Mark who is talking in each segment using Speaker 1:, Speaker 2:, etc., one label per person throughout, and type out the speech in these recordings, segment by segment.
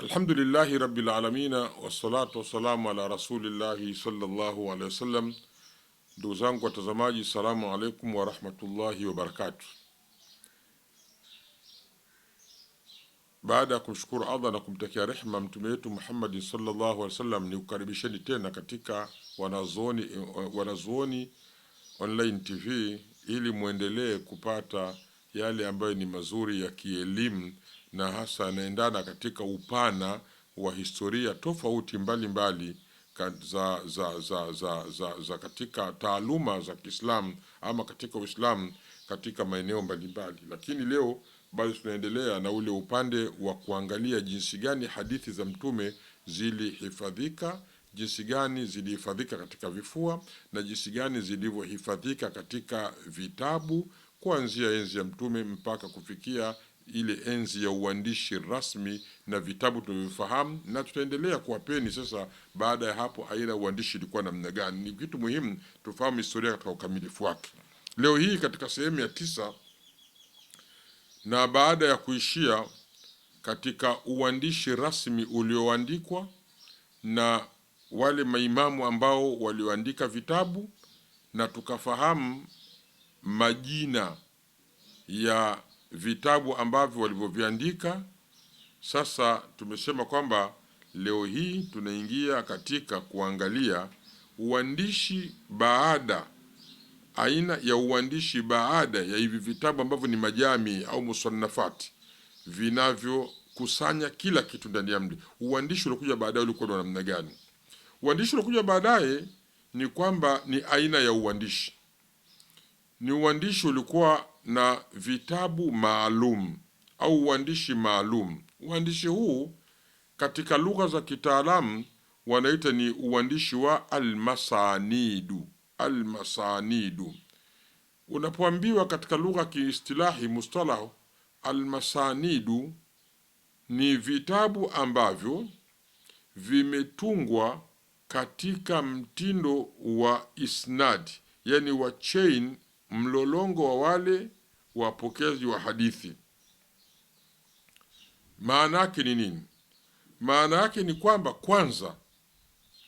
Speaker 1: Alhamdulillahi rabbil alamina wassalatu wassalamu ala rasulillahi sallallahu alaihi wasallam. Ndugu zangu watazamaji, salamu alaikum wa rahmatullahi wa barakatuh. Baada ya kumshukuru Allah na kumtakia rehema mtume wetu Muhammad sallallahu alaihi wasallam, ni kukaribisheni tena katika wanazuoni online TV ili muendelee kupata yale ambayo ni mazuri ya kielimu na hasa yanaendana katika upana wa historia tofauti mbalimbali za katika taaluma za Kiislamu ama katika Uislamu katika maeneo mbalimbali. Lakini leo bado tunaendelea na ule upande wa kuangalia jinsi gani hadithi za mtume zilihifadhika, jinsi gani zilihifadhika katika vifua na jinsi gani zilivyohifadhika katika vitabu kuanzia enzi ya mtume mpaka kufikia ile enzi ya uandishi rasmi na vitabu tunavyofahamu, na tutaendelea kuwapeni sasa baada ya hapo aina uandishi ilikuwa namna gani. Ni kitu muhimu tufahamu historia katika ukamilifu wake. Leo hii katika sehemu ya 9, na baada ya kuishia katika uandishi rasmi ulioandikwa na wale maimamu ambao walioandika vitabu, na tukafahamu majina ya vitabu ambavyo walivyoviandika. Sasa tumesema kwamba leo hii tunaingia katika kuangalia uandishi baada, aina ya uandishi baada ya hivi vitabu ambavyo ni majami au musannafati vinavyokusanya kila kitu ndani ya mli. Uandishi uliokuja baadaye ulikuwa na namna gani? Uandishi uliokuja baadaye ni kwamba ni aina ya uandishi, ni uandishi ulikuwa na vitabu maalum au uandishi maalum. Uandishi huu katika lugha za kitaalamu wanaita ni uandishi wa almasanidu. Almasanidu, unapoambiwa katika lugha kiistilahi mustalah, almasanidu ni vitabu ambavyo vimetungwa katika mtindo wa isnadi, yani wa chain, mlolongo wa wale wapokezi wa hadithi. Maana yake ni nini? Maana yake ni kwamba kwanza,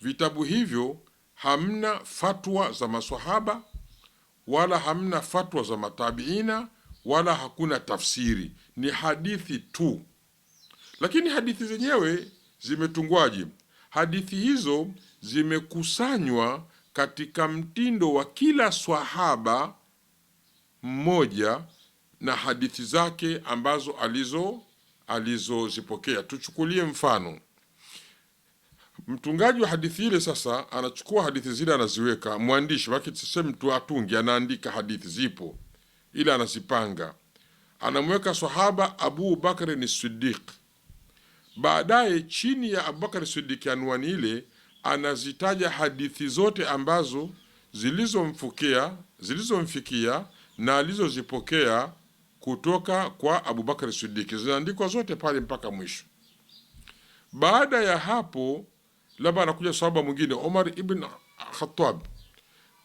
Speaker 1: vitabu hivyo hamna fatwa za maswahaba wala hamna fatwa za matabiina wala hakuna tafsiri, ni hadithi tu. Lakini hadithi zenyewe zimetungwaje? Hadithi hizo zimekusanywa katika mtindo wa kila swahaba mmoja na hadithi zake ambazo alizozipokea. Tuchukulie mfano, mtungaji wa hadithi ile sasa anachukua hadithi zile anaziweka, mwandishi wake tuseme mtu atungi, anaandika hadithi zipo ila anazipanga, anamweka sahaba Abu Bakr ni Siddiq. Baadaye chini ya Abu Bakr Siddiq anwani ile anazitaja hadithi zote ambazo zilizomfikia na alizozipokea kutoka kwa Abu Bakr Siddiq, zinaandikwa zote pale mpaka mwisho. Baada ya hapo labda anakuja sahaba mwingine Omar ibn Khattab,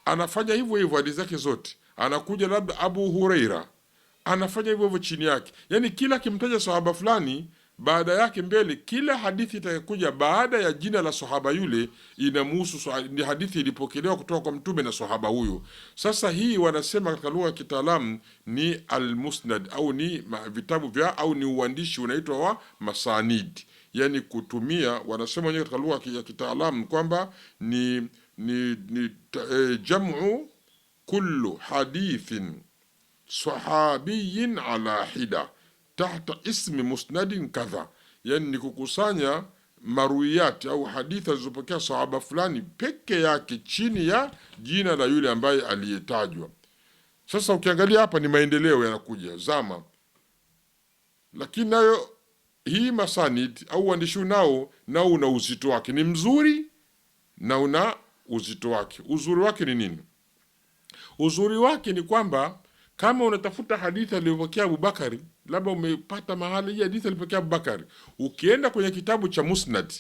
Speaker 1: anafanya hivyo hivyo hadithi zake zote. Anakuja labda Abu Huraira, anafanya hivyo hivyo chini yake. Yani kila kimtaja sahaba fulani, baada yake mbele kila hadithi itakuja baada ya jina la sahaba yule inamuhusu, ni hadithi ilipokelewa kutoka kwa mtume na sahaba huyo. Sasa hii wanasema katika lugha ya kitaalamu ni almusnad au ni vitabu vya au ni uandishi unaitwa wa masanid. Yani kutumia, wanasema wenyewe katika lugha ya kitaalamu kwamba ni jamu kullu hadithin sahabiyin ala hida tahta ismi musnadin kadha, yani ni kukusanya maruyati au hadithi alizopokea sahaba fulani peke yake chini ya jina la yule ambaye aliyetajwa. Sasa ukiangalia hapa ni maendeleo yanakuja zama, lakini nayo hii masanid au uandishi nao una uzito wake, ni mzuri na una uzito wake. Uzuri wake ni nini? Uzuri wake ni kwamba kama unatafuta hadithi aliyopokea Abubakari, labda umepata mahali hii hadithi alipokea Abubakari, ukienda kwenye kitabu cha musnad,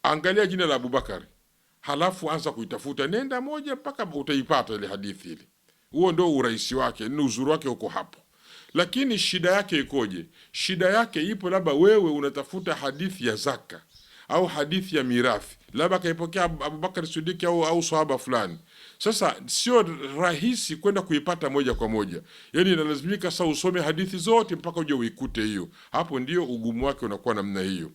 Speaker 1: angalia jina la Abubakari, halafu anza kuitafuta, nenda moja mpaka utaipata ile hadithi ile. Huo ndio urahisi wake, ni uzuri wake uko hapo. Lakini shida yake ikoje? Shida yake ipo labda wewe unatafuta hadithi ya zaka au hadithi ya mirathi, labda kaipokea Abubakar Siddiq au sahaba fulani. Sasa sio rahisi kwenda kuipata moja kwa moja, yani inalazimika sasa usome hadithi zote mpaka uje uikute hiyo. Hapo ndio ugumu wake unakuwa namna hiyo.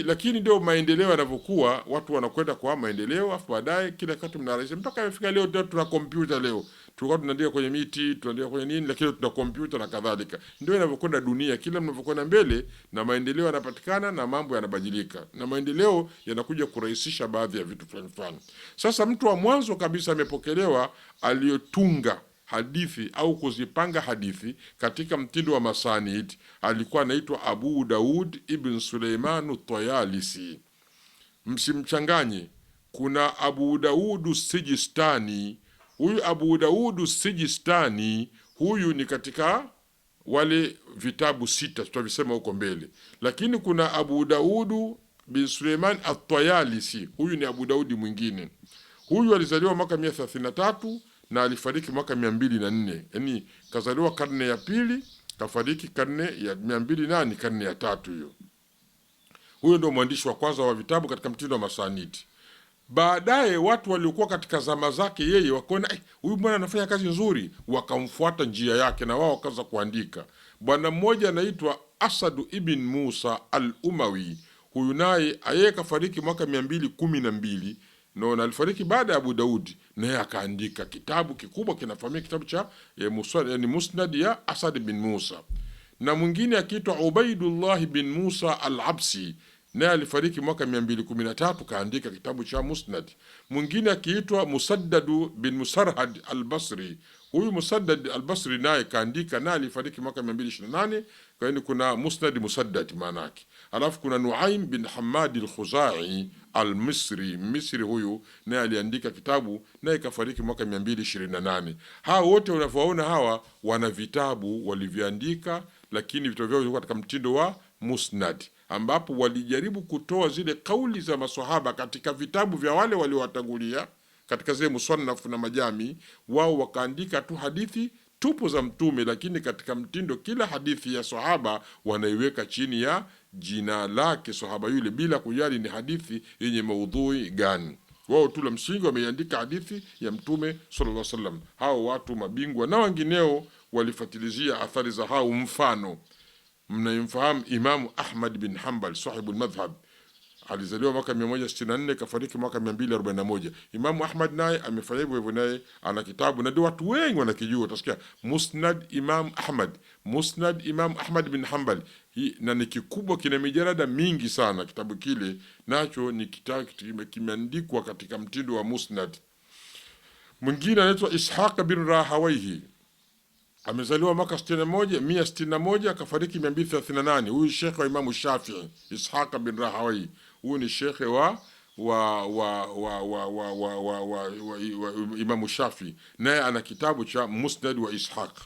Speaker 1: Lakini ndio maendeleo yanavyokuwa, watu wanakwenda kwa maendeleo, afu baadaye kila kitu mnarahisisha mpaka imefika leo tuna kompyuta. Leo tulikuwa tunaandika kwenye miti, tunaandika kwenye nini, lakini tuna kompyuta na kadhalika. Ndio inavyokwenda dunia, kila mnavyokwenda mbele na maendeleo yanapatikana na mambo yanabadilika, na maendeleo yanakuja kurahisisha baadhi ya vitu fulani. Sasa mtu wa mwanzo kabisa amepokelewa aliyotunga hadithi au kuzipanga hadithi katika mtindo wa masanid alikuwa anaitwa Abu Daud ibn Suleiman Tayalisi. Msimchanganye, kuna Abu Daud Sijistani. Huyu Abu Daud Sijistani huyu ni katika wale vitabu 6 tutavisema huko mbele, lakini kuna Abu Daud bin Suleiman At-Tayalisi. Huyu ni Abu Daudi mwingine. Huyu alizaliwa mwaka 133 na alifariki mwaka 204. Yani kazaliwa karne ya pili, kafariki karne ya 208, karne ya 3 hiyo. Huyo ndio mwandishi wa kwanza wa vitabu katika mtindo wa masanidi. Baadaye watu waliokuwa katika zama zake yeye wakaona huyu bwana anafanya kazi nzuri, wakamfuata njia yake na wao wakaanza kuandika. Bwana mmoja anaitwa Asad ibn Musa al-Umawi. Huyu naye yeye kafariki mwaka 212 na alifariki baada ya Abu Daudi, naye akaandika kitabu kikubwa kinafahamika, kitabu cha Musnad ya Asad bin Musa. Na mwingine akiitwa Ubaidullah bin Musa al-Absi, naye alifariki mwaka 213, kaandika kitabu cha Musnad. Mwingine akiitwa Musaddad bin Musarhad al-Basri. Huyu Musaddad al-Basri naye kaandika, naye alifariki mwaka 228. Kwa hiyo kuna Musnad Musaddad maana yake. Alafu kuna Nuaim bin Hamad al-Khuzai al-Misri, Misri huyu naye aliandika kitabu, naye kafariki mwaka 228. Hawa wote unavyoona hawa wana vitabu walivyoandika, lakini vitabu vyao vilikuwa katika mtindo wa musnad, ambapo walijaribu kutoa zile kauli za maswahaba katika vitabu vya wale waliowatangulia katika zile musannaf na majami. Wao wakaandika tu hadithi tupo za Mtume, lakini katika mtindo kila hadithi ya sahaba wanaiweka chini ya jina lake sahaba yule, bila kujali ni hadithi yenye maudhui gani. Wao tu la msingi wameandika hadithi ya Mtume sallallahu alaihi wasallam. Hao watu mabingwa na wengineo walifuatilizia athari za hao. Mfano, mnayemfahamu Imamu Ahmad bin Hanbal sahibul madhhab, alizaliwa mwaka 164 kafariki mwaka 241. Imamu Ahmad naye amefanya hivyo, naye ana kitabu na ndio watu wengi wanakijua. Utasikia Musnad Imam Ahmad, Musnad Imam Ahmad bin Hanbal, na ni kikubwa, kina mijarada mingi sana. Kitabu kile nacho ni kitabu kimeandikwa katika mtindo wa musnad. Mwingine anaitwa Ishaq bin Rahawayhi, amezaliwa mwaka 161 akafariki 238. Huyu shekhe wa Imamu Shafi'i, Ishaq bin Rahawayhi. Huyu ni shekhe wa Imamu Shafi'i, naye ana kitabu cha Musnad wa Ishaq.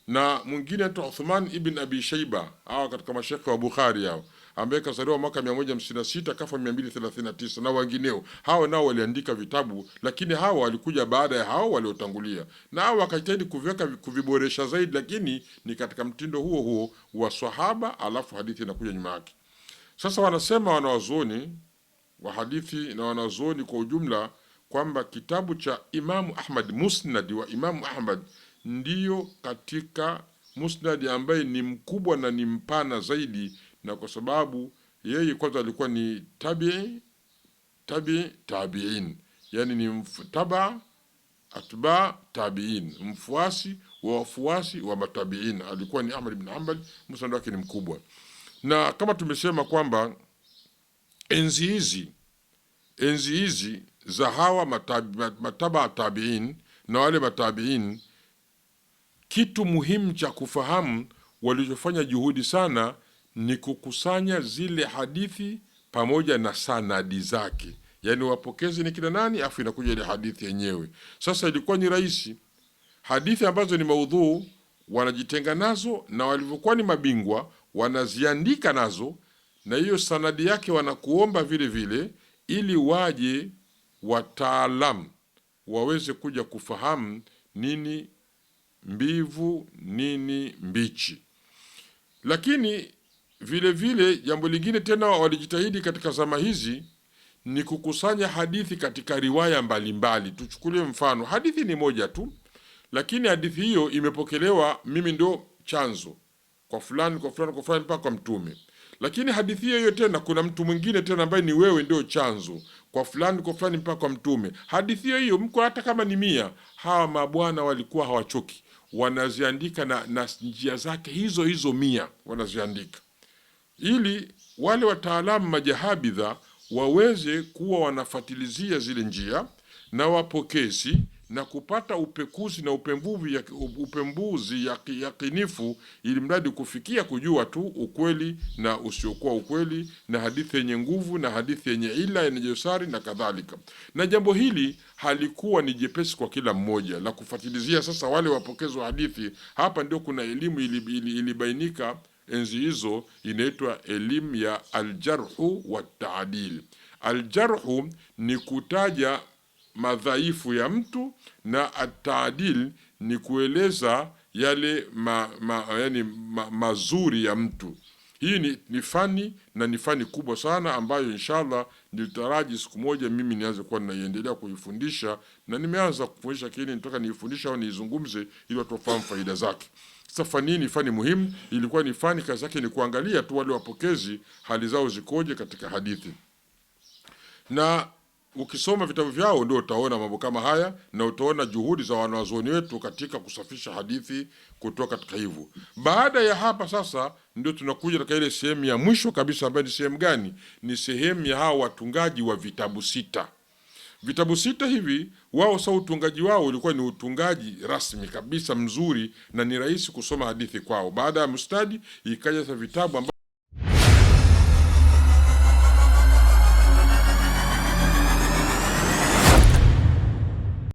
Speaker 1: Na mwingine anaitwa Uthman ibn Abi Shayba, hawa katika mashekhe wa Bukhari hao, ambaye kazaliwa mwaka 156 kafa 239, na wengineo. Hao nao waliandika vitabu, lakini hao walikuja baada ya hao waliotangulia, na hao wakajitahidi kuviboresha zaidi, lakini ni katika mtindo huo huo wa sahaba, alafu hadithi inakuja nyuma yake. Sasa wanasema wanawazuoni wa hadithi na wanazuoni kwa ujumla kwamba kitabu cha Imamu Ahmad, Musnad wa Imamu Ahmad, ndiyo katika musnad ambaye ni mkubwa na ni mpana zaidi, na kwa sababu yeye kwanza alikuwa ni tabi'in, yani ni atba tabi'in, mfuasi wa wafuasi wa matabi'in. Alikuwa ni Ahmad ibn Hanbal, musnad wake ni mkubwa. Na kama tumesema kwamba enzi hizi za hawa mataba tabi'in na wale matabi'in, kitu muhimu cha kufahamu walichofanya juhudi sana ni kukusanya zile hadithi pamoja na sanadi zake, yani wapokezi ni kina nani, afu inakuja ile hadithi yenyewe. Sasa ilikuwa ni rahisi, hadithi ambazo ni maudhu wanajitenga nazo, na walivyokuwa ni mabingwa wanaziandika nazo, na hiyo sanadi yake wanakuomba vile vile, ili waje wataalamu waweze kuja kufahamu nini mbivu, nini mbichi. Lakini vile vile jambo lingine tena walijitahidi katika zama hizi ni kukusanya hadithi katika riwaya mbalimbali. Tuchukulie mfano, hadithi ni moja tu, lakini hadithi hiyo imepokelewa, mimi ndio chanzo, kwa fulani kwa fulani kwa fulani mpaka kwa Mtume. Lakini hadithi hiyo tena kuna mtu mwingine tena ambaye ni wewe ndio chanzo, kwa fulani kwa fulani mpaka kwa Mtume. Hadithi hiyo mko hata kama ni 100, hawa mabwana walikuwa hawachoki, wanaziandika na njia zake hizo 100 wanaziandika, ili wale wataalamu majahabidha waweze kuwa wanafatilizia zile njia na wapokezi na kupata upekuzi na upembuzi yakinifu, ili mradi kufikia kujua tu ukweli na usiokuwa ukweli, na hadithi yenye nguvu na hadithi yenye ila yenye dosari na kadhalika. Na jambo hili halikuwa ni jepesi kwa kila mmoja la kufatilizia. Sasa wale wapokezi wa hadithi, hapa ndio kuna elimu ilibainika enzi hizo, inaitwa elimu ya aljarhu wa taadil. Aljarhu ni kutaja madhaifu ya mtu, na ataadil ni kueleza yale mazuri ya mtu. Hii ni fani, na ni fani kubwa sana ambayo inshallah nilitaraji siku moja mimi nianze kuwa naiendelea kuifundisha, na nimeanza kufundisha, lakini nitaka niifundisha au niizungumze ili watu wafahamu faida zake. Sasa fani ni fani muhimu, ilikuwa ni fani kazi yake ni kuangalia tu wale wapokezi hali zao zikoje katika hadithi. Na ukisoma vitabu vyao ndio utaona mambo kama haya, na utaona juhudi za wanazuoni wetu katika kusafisha hadithi kutoka katika hivyo. Baada ya hapa sasa ndio tunakuja katika ile sehemu ya mwisho kabisa, ambayo ni sehemu gani? Ni sehemu ya hao watungaji wa vitabu 6. Vitabu 6 hivi, wao sasa utungaji wao ulikuwa ni utungaji rasmi kabisa mzuri, na ni rahisi kusoma hadithi kwao. Baada ya mustadi ikaja sasa vitabu